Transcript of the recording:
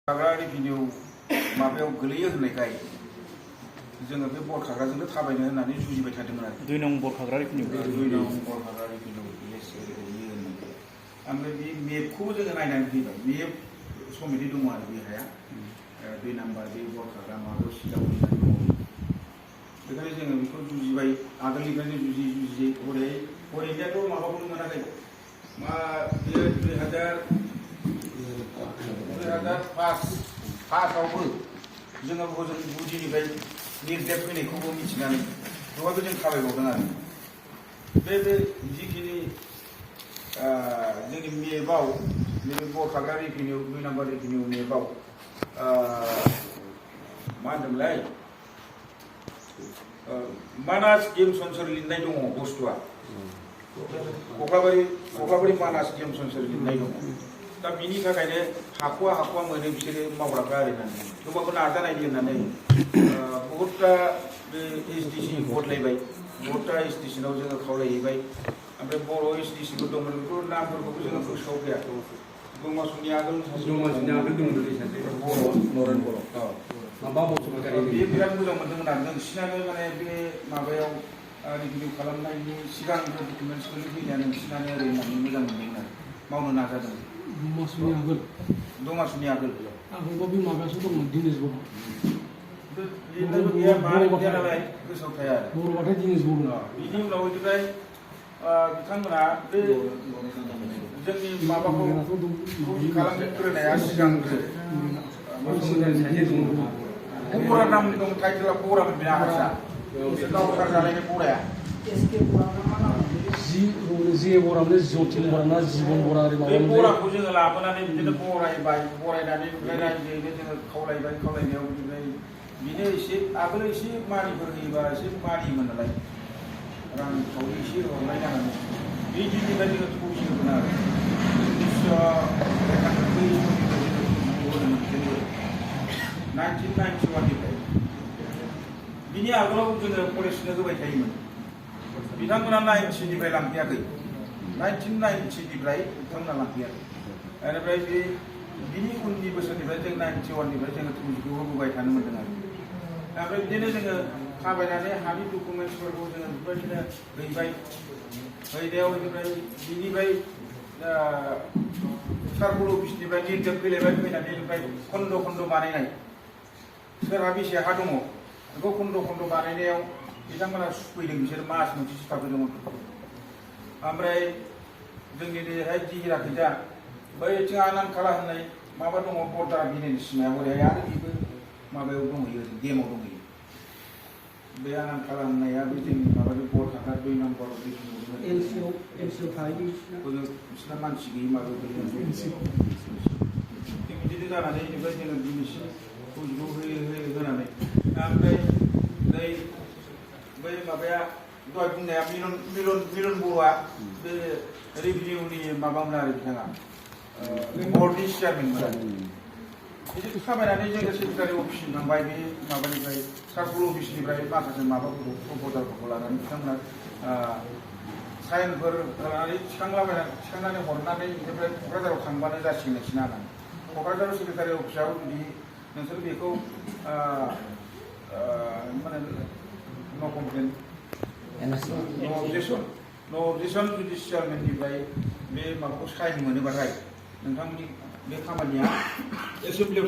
revenue माबायाव गोलैयो होननायखाय जोङो बे बरखाग्राजोंनो थाबायनो होननानै जुजिबाय थादोंमोन आरो 2 नं बरखाग्रा रेभिनिउ 2 नं बरखाग्रा रेभिनिउ गोलैयो होननायखाय ओमफ्राय बे मेपखौबो जोङो नायनानै फैबाय मेप समिति दङ आरो बे हाया 2 नाम्बार बे बरखाग्रा माबायाव सिगां दङ बेखायनो जोङो बेखौ जुजिबाय आगोलनिफ्रायनो जुजियै हरैनियाथ' माबाखौनो मोनाखै मा बेयो 2005आवबो जोङो हजों गुदिनिफ्राय निर्देश फैनायखौबो मिथिनानै बेवहायबो जों थाबायबावदों आरो बे जिखिनि जोंनि मेपआव नैबे बरखाग्रा रेभिनिउ 2 नाम्बार रेभिनिउ मेपआव मा होनदोंमोनलाय मानास गेम सेन्सुरि लिरनाय दङ बुस्थुआ कक्लाबारि मानास गेम सेन्सुरि लिरनाय दङ दा बिनि थाखायनो हाख'वा मोनो बिसोरो मावग्राफ्रा ओरैनानै थेवबाबो नाजानायनि होननानै बहुतथा बे एसडिसि गथलायबाय बहुतथा एसडिसिनाव जोङो खावलायहैबाय ओमफ्राय बर' एसडिसिबो दंमोन बेफोर नामफोरखौबो जोङो गोसोआव गैया दमासुनि आगोल दंमोन सासे बर' नरेन बर' माबा बसुमतारी बे बिराद मोजां मोनदोंमोन आरो नोंसिनानो माने बे माबायाव रिभिनिउ खालामनायनि सिगां डकुमेन्टसफोरनि फैनाया नोंसिनानो ओरै होननानै मोजां मोनदोंमोन आरो मावनो नाजादों दमासुनि आगोल आगोलबा बे माबायासो दंमोन दिनेश बर' नालाय गोसोआव थाया आरो बर'बाथाय दिनेश बर' बिनि उनाव बेनिफ्राय बिथांमोना बे जोंनि माबाखौ खालामग्रोनाया सिगां बरा नाम दं टाइटेला बरामोन बिना हारसा गावथार जालायनाय बराया जे बरामोन जतिन बरा ना जीवन बरा ओरै बे बराखौ जोङो लाबोनानै बिदिनो बरायनानै ओमफ्राय रायजोयैनो जोङो खावलायनायाव बिनिफ्राय बिनो एसे आगोल एसे मानिफोर होयोबा एसे मानियोमोन नालाय रां खावरि एसे हरनाय जानानै बे दिननिफ्राय जोङो थौसिगोन आरो 1991निफ्राय बिनि आगोलाव जोङो फरेस्टनो होबाय थायोमोन बिथांमोना 90निफ्राय लांफैयाखै 1990निफ्राय बिथांमोना लांफैयाखै बेनिफ्राय बिनि उननि बोसोरनिफ्राय जों 91निफ्राय जोङो थौसिखौ होबोबाय थानो मोन्दों आरो ओमफ्राय बिदिनो जोङो थाबायनानै हानि डकुमेन्टसफोरखौ जोङो बेबायदिनो हैनायाव बेनिफ्राय बिनिफ्राय सार्कल अफिसनिफ्राय निर्देश फैलायबाय फैनानै ओमफ्राय खन्द' बानायनाय सोरहा बेसे हा दङ बेखौ खन्द' बानायनायाव बिथांमोना सुफैदों बिसोर मास मोनसे थाफैदों ओमफ्राय जोंनि नैहाय जिहिराखैजा बैथिं आनान खाला होननाय माबा दङ बर्डार बिनायनि सिमायाव हरैहाय आरो बेबो माबायाव दंहैयो गेमाव दंहैयो बे आनान खाला होननाया बे जोंनि माबानि बरखाग्रा 2 नाम्बार एलसिआव थायो बिसोरना मानसि गैयि माबायाव बिदिनो जानानै बेनिफ्राय जोङो दिनैसिम थौसिखौ होनानै ओमफ्राय नै बै माबाया दहाय बुंनाया मिलन बर'आ बे रेभिनिउनि माबामोन आरो बिथाङा बर्डनि चेयारमेनमोन आरो बिदि थाबायनानै जोङो सेक्रेटारि अफिससिम थांबाय बे माबानिफ्राय सार्कल अफिसनिफ्राय माखासे माबाफोरखौ प्रप'जालफोरखौ लानानै बिथांमोना साइनफोर लानानै थिखांनानै हरनानै बेनिफ्राय क'क्राझाराव थांबानो जासिगोन नोंसिना होननानै क'क्राझार सेक्रेटारि अफिसाव जुदि नोंसोर बेखौ माने न' कमप्लेन न' अबजेक्सन जुदि चेयारमेननिफ्राय बे माबाखौ साइन मोनोबाथाय नोंथांमोननि बे खामानिया एसेमब्लियाव